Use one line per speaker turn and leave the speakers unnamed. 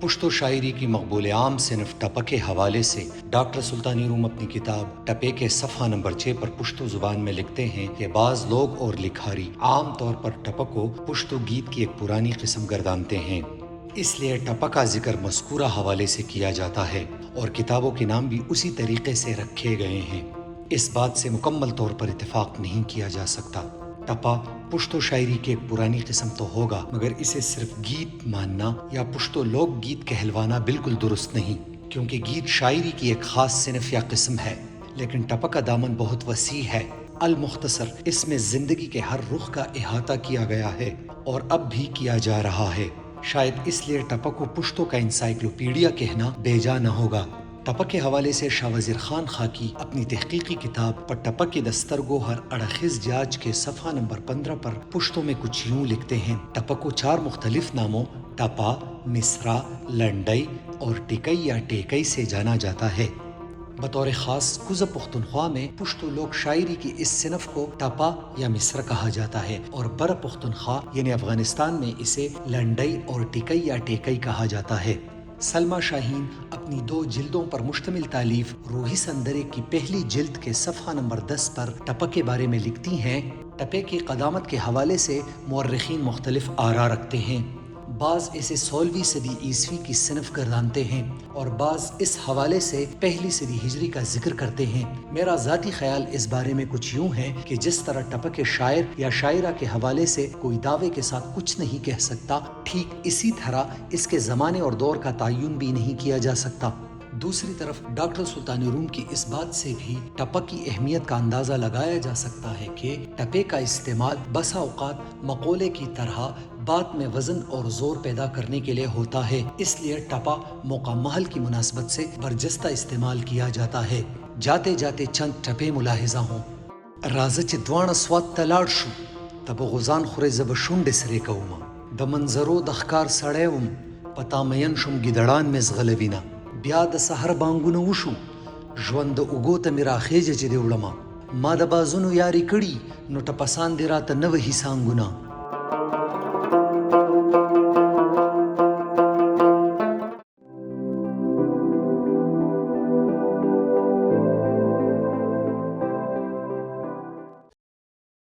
پشتو شاعری کی مقبول عام صنف ٹپا کے حوالے سے ڈاکٹر سلطانی روم اپنی کتاب ٹپے کے صفحہ نمبر 6 پر پشتو زبان میں لکھتے ہیں کہ بعض لوگ اور لکھاری عام طور پر ٹپا کو پشتو گیت کی ایک پرانی قسم گردانتے ہیں، اس لیے ٹپا کا ذکر مذکورہ حوالے سے کیا جاتا ہے اور کتابوں کے نام بھی اسی طریقے سے رکھے گئے ہیں۔ اس بات سے مکمل طور پر اتفاق نہیں کیا جا سکتا۔ ٹپا پشتو شاعری کی ایک پرانی قسم تو ہوگا، مگر اسے صرف گیت ماننا یا پشتو لوک گیت کہلوانا بالکل درست نہیں، کیونکہ گیت شاعری کی ایک خاص صنف یا قسم ہے، لیکن ٹپا کا دامن بہت وسیع ہے۔ المختصر، اس میں زندگی کے ہر رخ کا احاطہ کیا گیا ہے اور اب بھی کیا جا رہا ہے۔ شاید اس لیے ٹپا کو پشتو کا انسائکلوپیڈیا کہنا بے جا نہ ہوگا۔ ٹپا کے حوالے سے شاہ وزیر خان خاکی اپنی تحقیقی کتاب پر ٹپا کی دسترگو ہر اڑخیز جاج کے صفحہ نمبر 15 پر پشتو میں کچھ یوں لکھتے ہیں: ٹپا کو 4 مختلف ناموں ٹپا، مصرا، لنڈئی اور ٹکئی یا ٹیکئی سے جانا جاتا ہے۔ بطور خاص کوزہ پختونخوا میں پشتو لوک شاعری کی اس صنف کو ٹپا یا مصرا کہا جاتا ہے اور بر پختونخوا یعنی افغانستان میں اسے لنڈئی اور ٹکئی یا ٹیکئی کہا جاتا ہے۔ سلمہ شاہین اپنی 2 جلدوں پر مشتمل تالیف روحی سندرے کی پہلی جلد کے صفحہ نمبر 10 پر ٹپا کے بارے میں لکھتی ہیں: ٹپے کی قدامت کے حوالے سے مورخین مختلف آراء رکھتے ہیں۔ بعض اسے 16ویں صدی عیسوی کی صنف گردانتے ہیں اور بعض اس حوالے سے پہلی صدی ہجری کا ذکر کرتے ہیں۔ میرا ذاتی خیال اس بارے میں کچھ یوں ہے کہ جس طرح ٹپا کے شاعر یا شاعرہ کے حوالے سے کوئی دعوے کے ساتھ کچھ نہیں کہہ سکتا، ٹھیک اسی طرح اس کے زمانے اور دور کا تعین بھی نہیں کیا جا سکتا۔ دوسری طرف ڈاکٹر سلطانی روم کی اس بات سے بھی ٹپا کی اہمیت کا اندازہ لگایا جا سکتا ہے کہ ٹپے کا استعمال بسا اوقات مقولے کی طرح بات میں وزن اور زور پیدا کرنے کے لیے ہوتا ہے، اس لیے ٹپا موقع محل کی مناسبت سے برجستہ استعمال کیا جاتا ہے۔ جاتے جاتے چند ٹپے ملاحظہ ہوں: رازہ چ دوانه سوات تلاړ شو تب غزان خوري زب شونډې سرې کومه د منظرو د ښکار سړی وم پتا مین شم ګیدړان مې ځغلوینه بیا د سحر بانګونه وشو ژوند د اوږو ته مې راخیژه چې دې وړمه ما د بازونو یاري کړي نو ټپسان دې راته نه وهي سانګونه